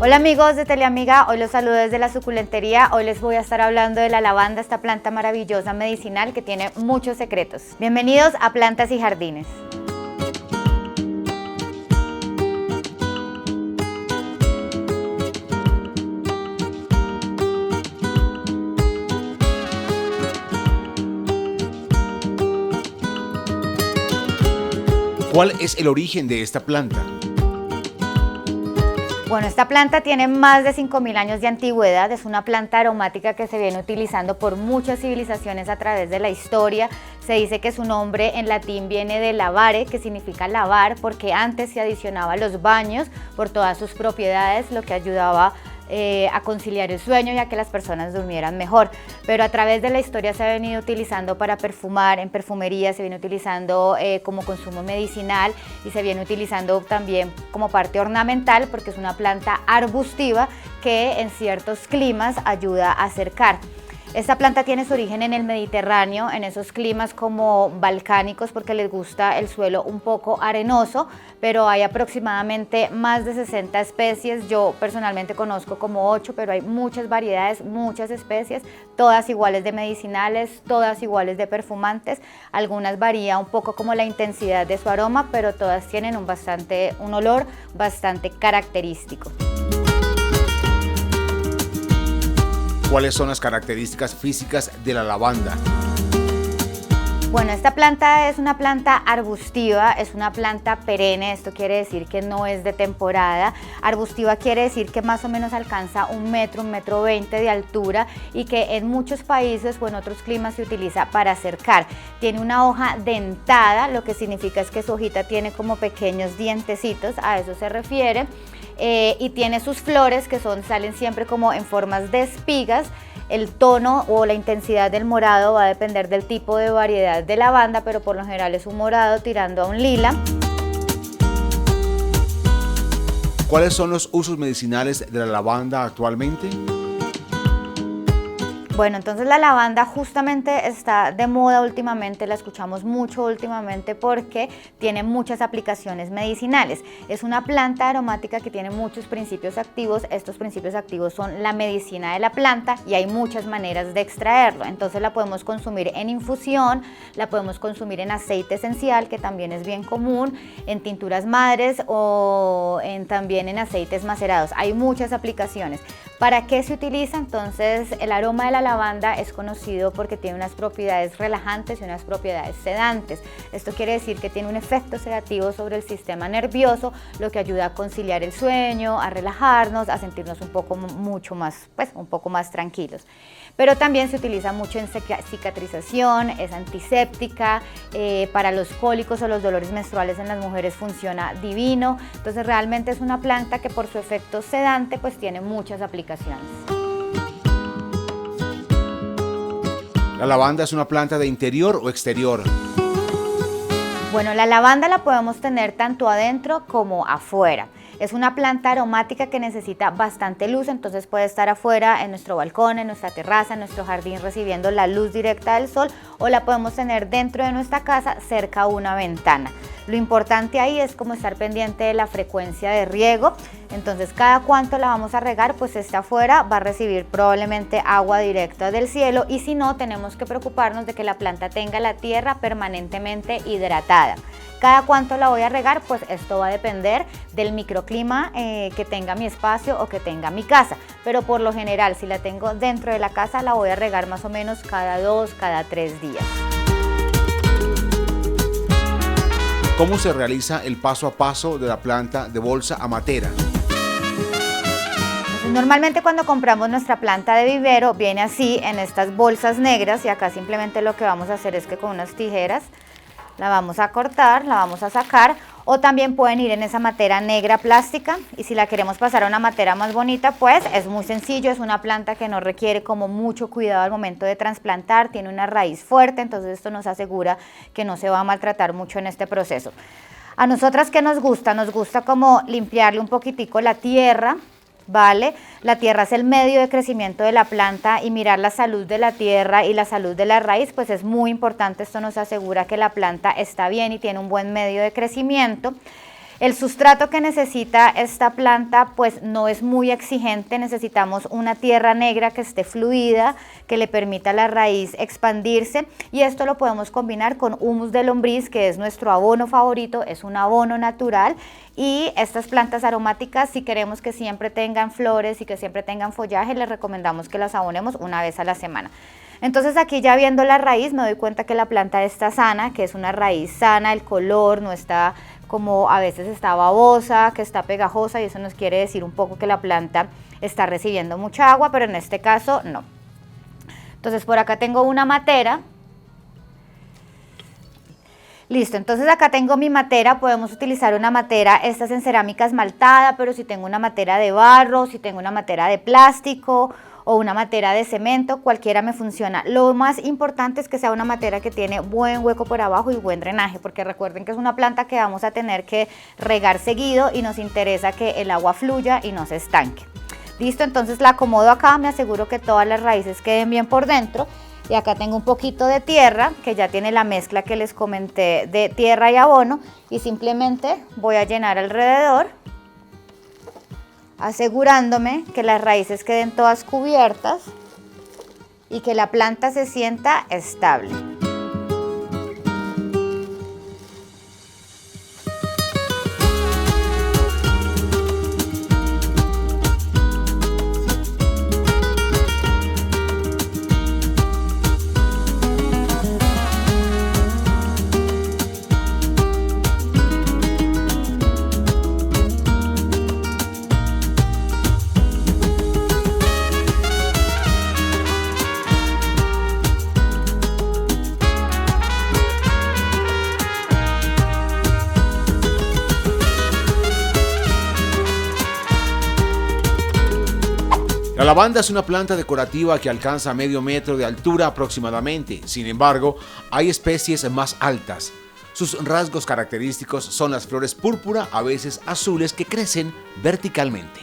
Hola amigos de Teleamiga, hoy los saludo desde la suculentería. Hoy les voy a estar hablando de la lavanda, esta planta maravillosa medicinal que tiene muchos secretos. Bienvenidos a Plantas y Jardines. ¿Cuál es el origen de esta planta? Bueno, esta planta tiene más de 5.000 años de antigüedad, es una planta aromática que se viene utilizando por muchas civilizaciones a través de la historia. Se dice que su nombre en latín viene de lavare, que significa lavar, porque antes se adicionaba a los baños por todas sus propiedades, lo que ayudaba a conciliar el sueño y a que las personas durmieran mejor. Pero a través de la historia se ha venido utilizando para perfumar, en perfumería se viene utilizando como consumo medicinal y se viene utilizando también como parte ornamental porque es una planta arbustiva que en ciertos climas ayuda a acercar. Esta planta tiene su origen en el Mediterráneo, en esos climas como balcánicos porque les gusta el suelo un poco arenoso, pero hay aproximadamente más de 60 especies. Yo personalmente conozco como 8, pero hay muchas variedades, muchas especies, todas iguales de medicinales, todas iguales de perfumantes. Algunas varía un poco como la intensidad de su aroma, pero todas tienen un olor bastante característico. ¿Cuáles son las características físicas de la lavanda? Bueno, esta planta es una planta arbustiva, es una planta perenne, esto quiere decir que no es de temporada. Arbustiva quiere decir que más o menos alcanza 1 metro, 1,20 m de altura y que en muchos países o en otros climas se utiliza para acercar. Tiene una hoja dentada, lo que significa es que su hojita tiene como pequeños dientecitos, a eso se refiere. Y tiene sus flores que salen siempre como en formas de espigas. El tono o la intensidad del morado va a depender del tipo de variedad de lavanda, pero por lo general es un morado tirando a un lila. ¿Cuáles son los usos medicinales de la lavanda actualmente? Bueno, entonces la lavanda justamente está de moda últimamente, la escuchamos mucho últimamente porque tiene muchas aplicaciones medicinales. Es una planta aromática que tiene muchos principios activos. Estos principios activos son la medicina de la planta y hay muchas maneras de extraerlo. Entonces la podemos consumir en infusión, la podemos consumir en aceite esencial, que también es bien común, en tinturas madres o también en aceites macerados. Hay muchas aplicaciones. ¿Para qué se utiliza? Entonces el aroma de la lavanda es conocido porque tiene unas propiedades relajantes y unas propiedades sedantes. Esto quiere decir que tiene un efecto sedativo sobre el sistema nervioso, lo que ayuda a conciliar el sueño, a relajarnos, a sentirnos un poco más tranquilos. Pero también se utiliza mucho en cicatrización, es antiséptica, para los cólicos o los dolores menstruales en las mujeres funciona divino. Entonces realmente es una planta que por su efecto sedante pues tiene muchas aplicaciones. ¿La lavanda es una planta de interior o exterior? Bueno, la lavanda la podemos tener tanto adentro como afuera. Es una planta aromática que necesita bastante luz, entonces puede estar afuera en nuestro balcón, en nuestra terraza, en nuestro jardín recibiendo la luz directa del sol, o la podemos tener dentro de nuestra casa cerca a una ventana. Lo importante ahí es como estar pendiente de la frecuencia de riego. Entonces cada cuánto la vamos a regar, pues esta afuera va a recibir probablemente agua directa del cielo, y si no, tenemos que preocuparnos de que la planta tenga la tierra permanentemente hidratada. ¿Cada cuánto la voy a regar? Pues esto va a depender del microclima que tenga mi espacio o que tenga mi casa, pero por lo general si la tengo dentro de la casa la voy a regar más o menos cada 2, cada 3 días. ¿Cómo se realiza el paso a paso de la planta de bolsa a matera? Normalmente cuando compramos nuestra planta de vivero viene así en estas bolsas negras, y acá simplemente lo que vamos a hacer es que con unas tijeras la vamos a cortar, la vamos a sacar, o también pueden ir en esa matera negra plástica, y si la queremos pasar a una matera más bonita, pues es muy sencillo. Es una planta que no requiere como mucho cuidado al momento de trasplantar, tiene una raíz fuerte, entonces esto nos asegura que no se va a maltratar mucho en este proceso. A nosotras, ¿qué nos gusta? Nos gusta como limpiarle un poquitico la tierra, ¿vale? La tierra es el medio de crecimiento de la planta, y mirar la salud de la tierra y la salud de la raíz pues es muy importante. Esto nos asegura que la planta está bien y tiene un buen medio de crecimiento. El sustrato que necesita esta planta pues no es muy exigente, necesitamos una tierra negra que esté fluida, que le permita a la raíz expandirse, y esto lo podemos combinar con humus de lombriz, que es nuestro abono favorito, es un abono natural. Y estas plantas aromáticas, si queremos que siempre tengan flores y que siempre tengan follaje, les recomendamos que las abonemos una vez a la semana. Entonces aquí ya viendo la raíz me doy cuenta que la planta está sana, que es una raíz sana, el color no está como a veces está babosa, que está pegajosa, y eso nos quiere decir un poco que la planta está recibiendo mucha agua, pero en este caso no. Entonces por acá tengo una matera. Listo, entonces acá tengo mi matera, podemos utilizar una matera, esta es en cerámica esmaltada, pero si tengo una matera de barro, si tengo una matera de plástico o una matera de cemento, cualquiera me funciona. Lo más importante es que sea una matera que tiene buen hueco por abajo y buen drenaje, porque recuerden que es una planta que vamos a tener que regar seguido y nos interesa que el agua fluya y no se estanque. Listo, entonces la acomodo acá, me aseguro que todas las raíces queden bien por dentro. Y acá tengo un poquito de tierra, que ya tiene la mezcla que les comenté de tierra y abono, y simplemente voy a llenar alrededor, asegurándome que las raíces queden todas cubiertas y que la planta se sienta estable. La lavanda es una planta decorativa que alcanza medio metro de altura aproximadamente. Sin embargo, hay especies más altas. Sus rasgos característicos son las flores púrpura, a veces azules, que crecen verticalmente.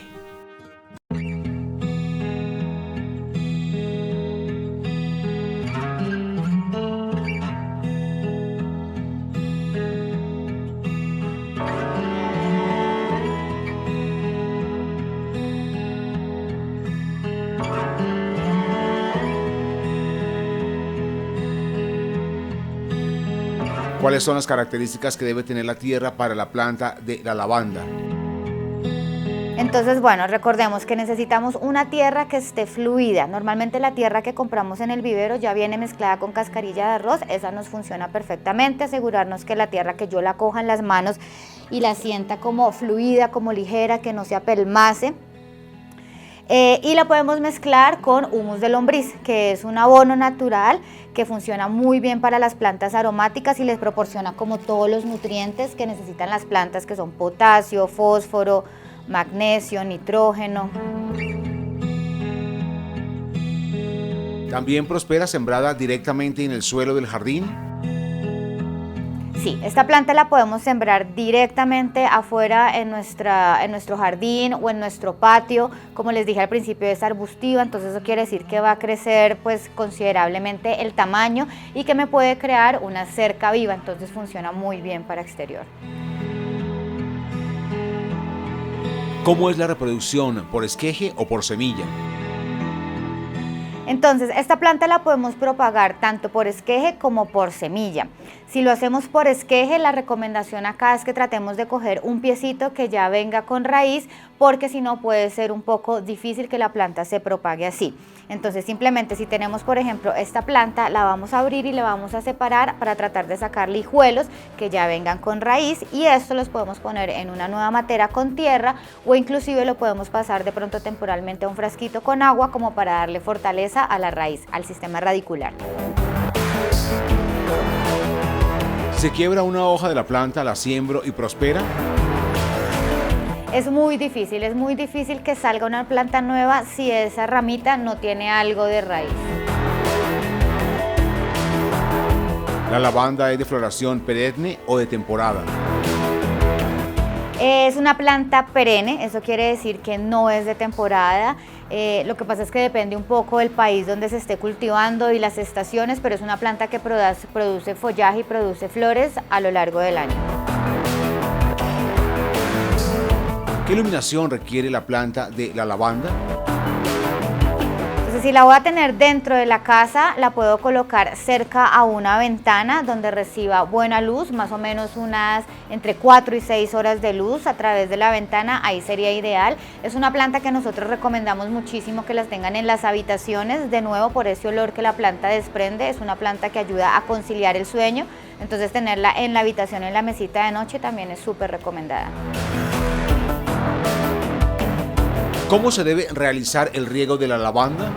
¿Cuáles son las características que debe tener la tierra para la planta de la lavanda? Entonces, bueno, recordemos que necesitamos una tierra que esté fluida. Normalmente la tierra que compramos en el vivero ya viene mezclada con cascarilla de arroz, esa nos funciona perfectamente. Asegurarnos que la tierra, que yo la coja en las manos y la sienta como fluida, como ligera, que no se apelmace. Y la podemos mezclar con humus de lombriz, que es un abono natural que funciona muy bien para las plantas aromáticas y les proporciona como todos los nutrientes que necesitan las plantas, que son potasio, fósforo, magnesio, nitrógeno. ¿También prospera sembrada directamente en el suelo del jardín? Sí, esta planta la podemos sembrar directamente afuera en nuestro jardín o en nuestro patio. Como les dije al principio, es arbustiva, entonces eso quiere decir que va a crecer pues considerablemente el tamaño y que me puede crear una cerca viva, entonces funciona muy bien para exterior. ¿Cómo es la reproducción? ¿Por esqueje o por semilla? Entonces, esta planta la podemos propagar tanto por esqueje como por semilla. Si lo hacemos por esqueje, la recomendación acá es que tratemos de coger un piecito que ya venga con raíz, porque si no puede ser un poco difícil que la planta se propague así. Entonces, simplemente si tenemos, por ejemplo, esta planta, la vamos a abrir y la vamos a separar para tratar de sacarle hijuelos que ya vengan con raíz, y esto los podemos poner en una nueva matera con tierra, o inclusive lo podemos pasar de pronto temporalmente a un frasquito con agua como para darle fortaleza a la raíz, al sistema radicular. ¿Se quiebra una hoja de la planta, la siembro y prospera? Es muy difícil que salga una planta nueva si esa ramita no tiene algo de raíz. ¿La lavanda es de floración perenne o de temporada? Es una planta perenne, eso quiere decir que no es de temporada. Lo que pasa es que depende un poco del país donde se esté cultivando y las estaciones, pero es una planta que produce follaje y produce flores a lo largo del año. ¿Qué iluminación requiere la planta de la lavanda? Entonces, si la voy a tener dentro de la casa, la puedo colocar cerca a una ventana donde reciba buena luz, más o menos unas entre 4 y 6 horas de luz a través de la ventana, ahí sería ideal. Es una planta que nosotros recomendamos muchísimo que las tengan en las habitaciones, de nuevo por ese olor que la planta desprende, es una planta que ayuda a conciliar el sueño, entonces tenerla en la habitación, en la mesita de noche también es súper recomendada. ¿Cómo se debe realizar el riego de la lavanda?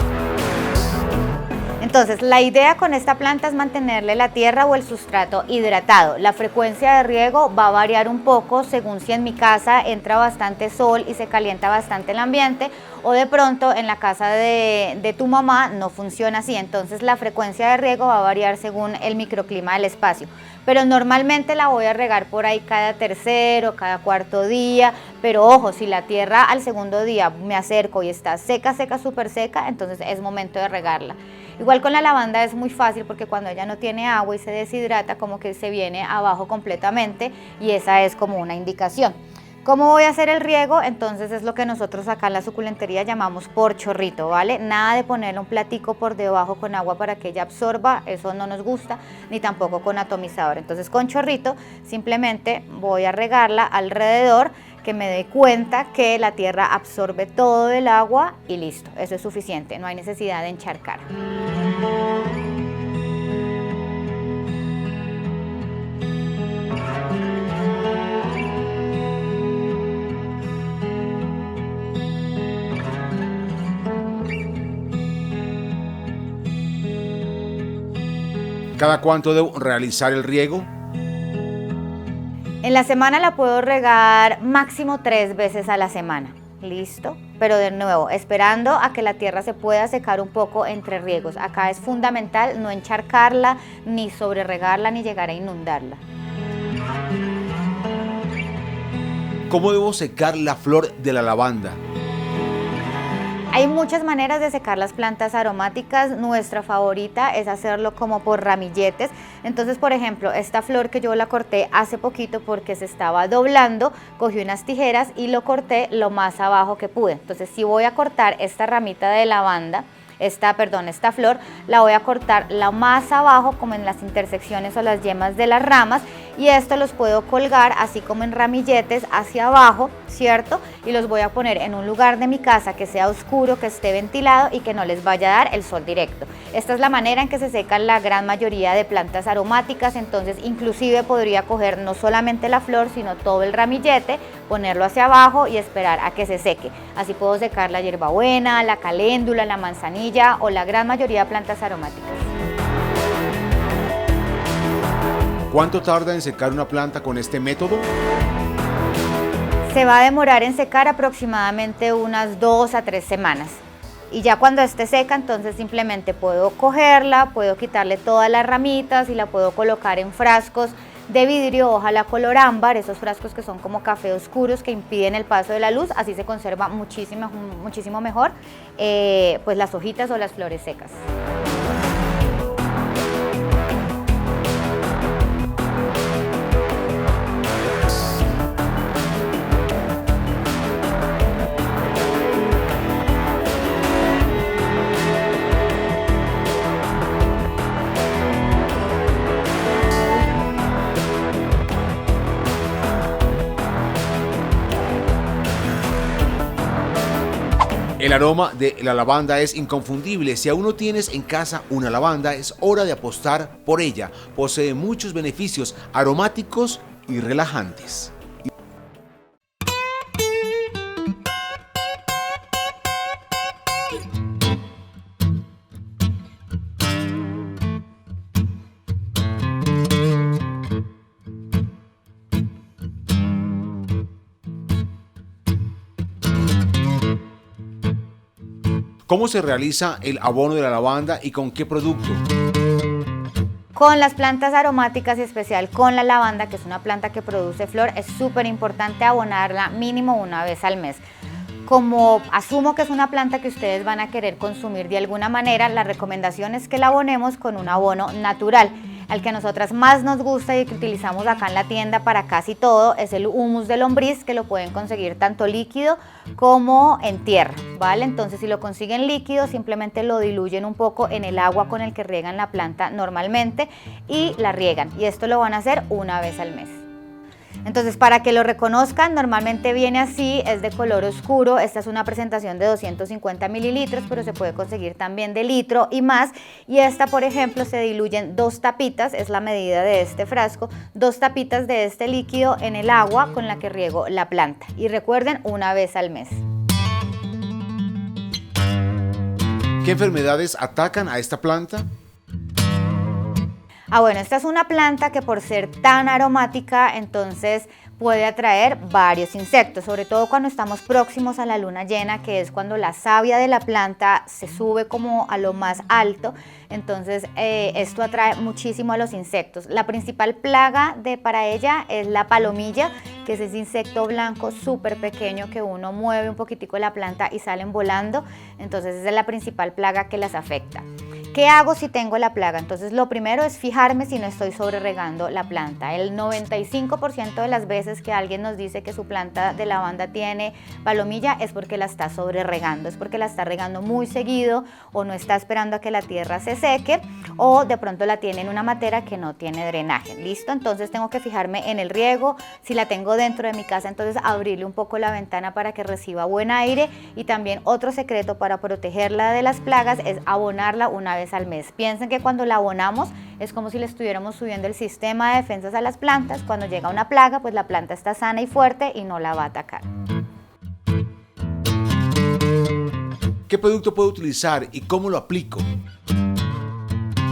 Entonces, la idea con esta planta es mantenerle la tierra o el sustrato hidratado. La frecuencia de riego va a variar un poco según si en mi casa entra bastante sol y se calienta bastante el ambiente, o de pronto en la casa de tu mamá no funciona así. Entonces, la frecuencia de riego va a variar según el microclima del espacio. Pero normalmente la voy a regar por ahí cada tercero, cada cuarto día, pero ojo, si la tierra al segundo día me acerco y está seca, seca, súper seca, entonces es momento de regarla. Igual con la lavanda es muy fácil porque cuando ella no tiene agua y se deshidrata, como que se viene abajo completamente y esa es como una indicación. ¿Cómo voy a hacer el riego? Entonces es lo que nosotros acá en la suculentería llamamos por chorrito, ¿vale? Nada de ponerle un platico por debajo con agua para que ella absorba, eso no nos gusta, ni tampoco con atomizador. Entonces con chorrito simplemente voy a regarla alrededor, que me dé cuenta que la tierra absorbe todo el agua y listo, eso es suficiente, no hay necesidad de encharcar. ¿Cada cuánto debo realizar el riego? En la semana la puedo regar máximo 3 veces a la semana, ¿listo? Pero de nuevo, esperando a que la tierra se pueda secar un poco entre riegos. Acá es fundamental no encharcarla, ni sobreregarla, ni llegar a inundarla. ¿Cómo debo secar la flor de la lavanda? Hay muchas maneras de secar las plantas aromáticas, nuestra favorita es hacerlo como por ramilletes. Entonces, por ejemplo, esta flor que yo la corté hace poquito porque se estaba doblando, cogí unas tijeras y lo corté lo más abajo que pude. Entonces, si voy a cortar esta ramita de lavanda, esta flor, la voy a cortar lo más abajo, como en las intersecciones o las yemas de las ramas, y esto los puedo colgar así como en ramilletes hacia abajo, ¿cierto? Y los voy a poner en un lugar de mi casa que sea oscuro, que esté ventilado y que no les vaya a dar el sol directo. Esta es la manera en que se secan la gran mayoría de plantas aromáticas, entonces inclusive podría coger no solamente la flor, sino todo el ramillete, ponerlo hacia abajo y esperar a que se seque. Así puedo secar la hierbabuena, la caléndula, la manzanilla o la gran mayoría de plantas aromáticas. ¿Cuánto tarda en secar una planta con este método? Se va a demorar en secar aproximadamente unas 2 a 3 semanas. Y ya cuando esté seca, entonces simplemente puedo cogerla, puedo quitarle todas las ramitas y la puedo colocar en frascos de vidrio, ojalá color ámbar, esos frascos que son como café oscuros que impiden el paso de la luz, así se conserva muchísimo mejor pues las hojitas o las flores secas. El aroma de la lavanda es inconfundible. Si aún no tienes en casa una lavanda, es hora de apostar por ella. Posee muchos beneficios aromáticos y relajantes. ¿Cómo se realiza el abono de la lavanda y con qué producto? Con las plantas aromáticas y especial con la lavanda, que es una planta que produce flor, es súper importante abonarla mínimo una vez al mes. Como asumo que es una planta que ustedes van a querer consumir de alguna manera, la recomendación es que la abonemos con un abono natural. Al que a nosotras más nos gusta y que utilizamos acá en la tienda para casi todo es el humus de lombriz, que lo pueden conseguir tanto líquido como en tierra, ¿vale? Entonces si lo consiguen líquido, simplemente lo diluyen un poco en el agua con el que riegan la planta normalmente y la riegan, y esto lo van a hacer una vez al mes. Entonces, para que lo reconozcan, normalmente viene así, es de color oscuro. Esta es una presentación de 250 mililitros, pero se puede conseguir también de litro y más. Y esta, por ejemplo, se diluyen 2 tapitas, es la medida de este frasco, 2 tapitas de este líquido en el agua con la que riego la planta. Y recuerden, una vez al mes. ¿Qué enfermedades atacan a esta planta? Bueno, esta es una planta que por ser tan aromática, entonces puede atraer varios insectos, sobre todo cuando estamos próximos a la luna llena, que es cuando la savia de la planta se sube como a lo más alto. Entonces esto atrae muchísimo a los insectos. La principal plaga para ella es la palomilla, que es ese insecto blanco súper pequeño que uno mueve un poquitico la planta y salen volando. Entonces esa es la principal plaga que las afecta. ¿Qué hago si tengo la plaga? Entonces lo primero es fijarme si no estoy sobre regando la planta. El 95% de las veces que alguien nos dice que su planta de lavanda tiene palomilla es porque la está sobre regando, es porque la está regando muy seguido o no está esperando a que la tierra se seque, o de pronto la tiene en una matera que no tiene drenaje. ¿Listo? Entonces tengo que fijarme en el riego. Si la tengo dentro de mi casa, entonces abrirle un poco la ventana para que reciba buen aire. Y también otro secreto para protegerla de las plagas es abonarla una vez al mes. Piensen que cuando la abonamos es como si le estuviéramos subiendo el sistema de defensas a las plantas. Cuando llega una plaga, pues la planta está sana y fuerte y no la va a atacar. ¿Qué producto puedo utilizar y cómo lo aplico?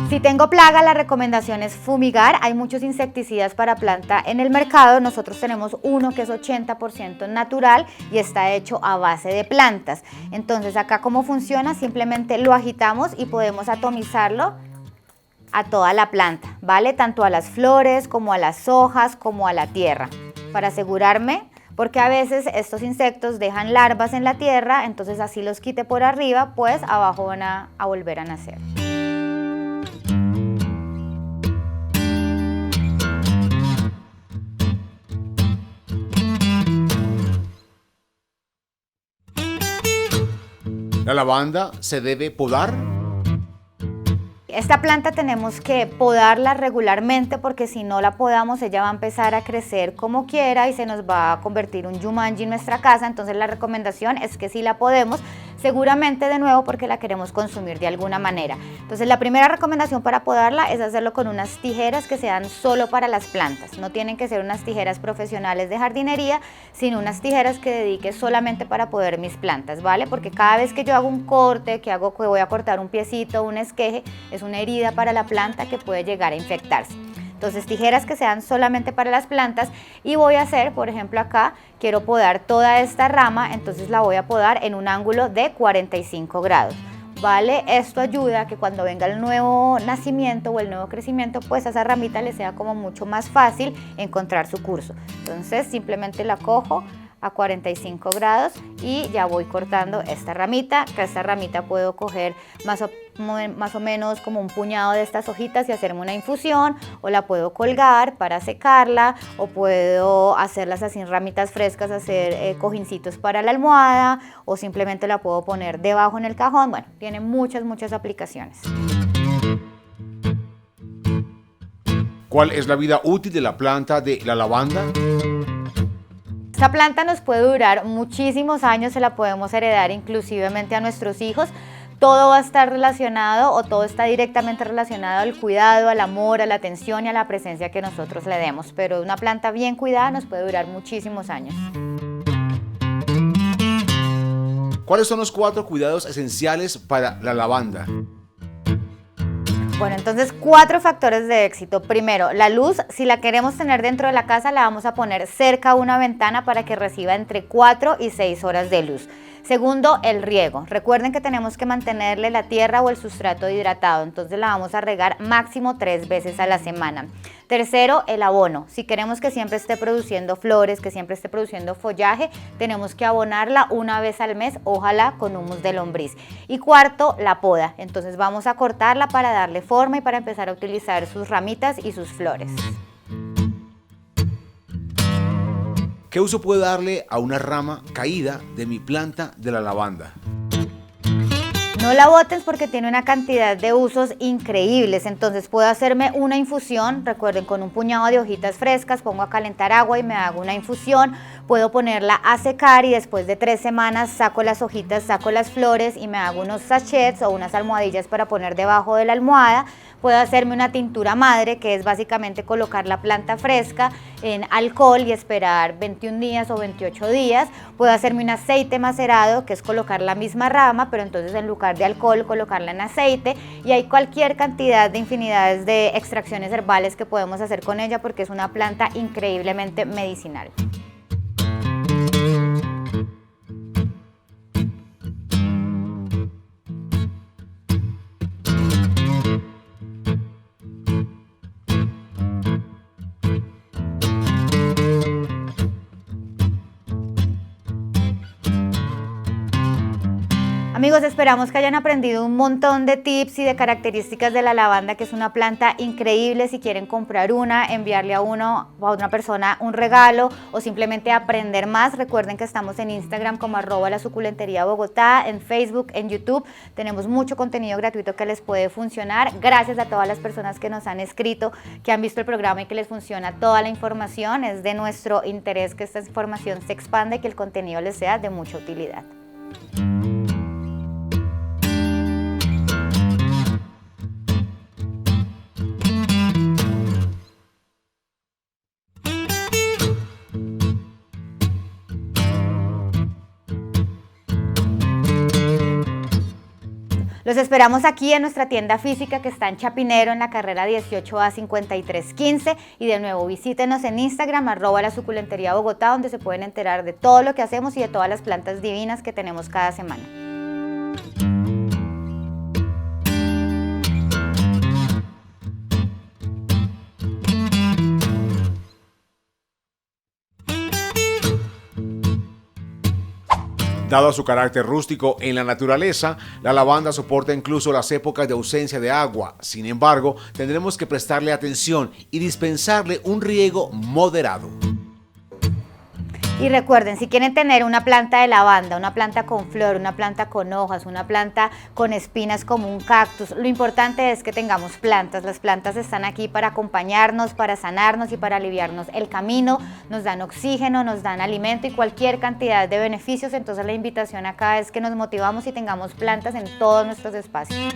Si tengo plaga, la recomendación es fumigar. Hay muchos insecticidas para planta en el mercado. Nosotros tenemos uno que es 80% natural y está hecho a base de plantas. Entonces, acá cómo funciona, simplemente lo agitamos y podemos atomizarlo a toda la planta, ¿vale? Tanto a las flores como a las hojas como a la tierra, para asegurarme, porque a veces estos insectos dejan larvas en la tierra, entonces así los quite por arriba, pues abajo van a volver a nacer. ¿La lavanda se debe podar? Esta planta tenemos que podarla regularmente, porque si no la podamos ella va a empezar a crecer como quiera y se nos va a convertir un Jumanji en nuestra casa. Entonces la recomendación es que sí la podemos, seguramente de nuevo porque la queremos consumir de alguna manera. Entonces la primera recomendación para podarla es hacerlo con unas tijeras que sean solo para las plantas. No tienen que ser unas tijeras profesionales de jardinería, sino unas tijeras que dedique solamente para podar mis plantas, ¿vale? Porque cada vez que yo hago un corte, que voy a cortar un piecito, un esqueje, es una herida para la planta que puede llegar a infectarse. Entonces tijeras que sean solamente para las plantas, y voy a hacer, por ejemplo acá, quiero podar toda esta rama, entonces la voy a podar en un ángulo de 45 grados. ¿Vale? Esto ayuda a que cuando venga el nuevo nacimiento o el nuevo crecimiento, pues a esa ramita le sea como mucho más fácil encontrar su curso. Entonces simplemente la cojo a 45 grados y ya voy cortando esta ramita, que esta ramita puedo coger más o menos como un puñado de estas hojitas y hacerme una infusión, o la puedo colgar para secarla, o puedo hacerlas así en ramitas frescas, hacer cojincitos para la almohada, o simplemente la puedo poner debajo en el cajón. Bueno, tiene muchas aplicaciones. ¿Cuál es la vida útil de la planta de la lavanda? Esta planta nos puede durar muchísimos años, se la podemos heredar inclusivemente a nuestros hijos. Todo va a estar relacionado, o todo está directamente relacionado al cuidado, al amor, a la atención y a la presencia que nosotros le demos. Pero una planta bien cuidada nos puede durar muchísimos años. ¿Cuáles son los 4 cuidados esenciales para la lavanda? Bueno, entonces 4 factores de éxito. Primero, la luz. Si la queremos tener dentro de la casa, la vamos a poner cerca a una ventana para que reciba entre 4 y 6 horas de luz. Segundo, el riego. Recuerden que tenemos que mantenerle la tierra o el sustrato hidratado, entonces la vamos a regar máximo 3 veces a la semana. Tercero, el abono. Si queremos que siempre esté produciendo flores, que siempre esté produciendo follaje, tenemos que abonarla una vez al mes, ojalá con humus de lombriz. Y cuarto, la poda. Entonces vamos a cortarla para darle forma y para empezar a utilizar sus ramitas y sus flores. ¿Qué uso puedo darle a una rama caída de mi planta de la lavanda? No la boten porque tiene una cantidad de usos increíbles, entonces puedo hacerme una infusión, recuerden, con un puñado de hojitas frescas, pongo a calentar agua y me hago una infusión, puedo ponerla a secar y después de 3 semanas saco las hojitas, saco las flores y me hago unos sachets o unas almohadillas para poner debajo de la almohada. Puedo hacerme una tintura madre, que es básicamente colocar la planta fresca en alcohol y esperar 21 días o 28 días. Puedo hacerme un aceite macerado, que es colocar la misma rama, pero entonces en lugar de alcohol colocarla en aceite. Y hay cualquier cantidad de infinidades de extracciones herbales que podemos hacer con ella porque es una planta increíblemente medicinal. Amigos, esperamos que hayan aprendido un montón de tips y de características de la lavanda, que es una planta increíble. Si quieren comprar una, enviarle a una persona un regalo o simplemente aprender más, recuerden que estamos en Instagram como @lasuculenteriabogotá, en Facebook, en YouTube. Tenemos mucho contenido gratuito que les puede funcionar. Gracias a todas las personas que nos han escrito, que han visto el programa y que les funciona toda la información. Es de nuestro interés que esta información se expanda y que el contenido les sea de mucha utilidad. Los esperamos aquí en nuestra tienda física que está en Chapinero, en la carrera 18A 5315, y de nuevo visítenos en Instagram @lasuculenteriabogotá, donde se pueden enterar de todo lo que hacemos y de todas las plantas divinas que tenemos cada semana. Dado su carácter rústico en la naturaleza, la lavanda soporta incluso las épocas de ausencia de agua. Sin embargo, tendremos que prestarle atención y dispensarle un riego moderado. Y recuerden, si quieren tener una planta de lavanda, una planta con flor, una planta con hojas, una planta con espinas como un cactus, lo importante es que tengamos plantas. Las plantas están aquí para acompañarnos, para sanarnos y para aliviarnos el camino, nos dan oxígeno, nos dan alimento y cualquier cantidad de beneficios. Entonces la invitación acá es que nos motivamos y tengamos plantas en todos nuestros espacios.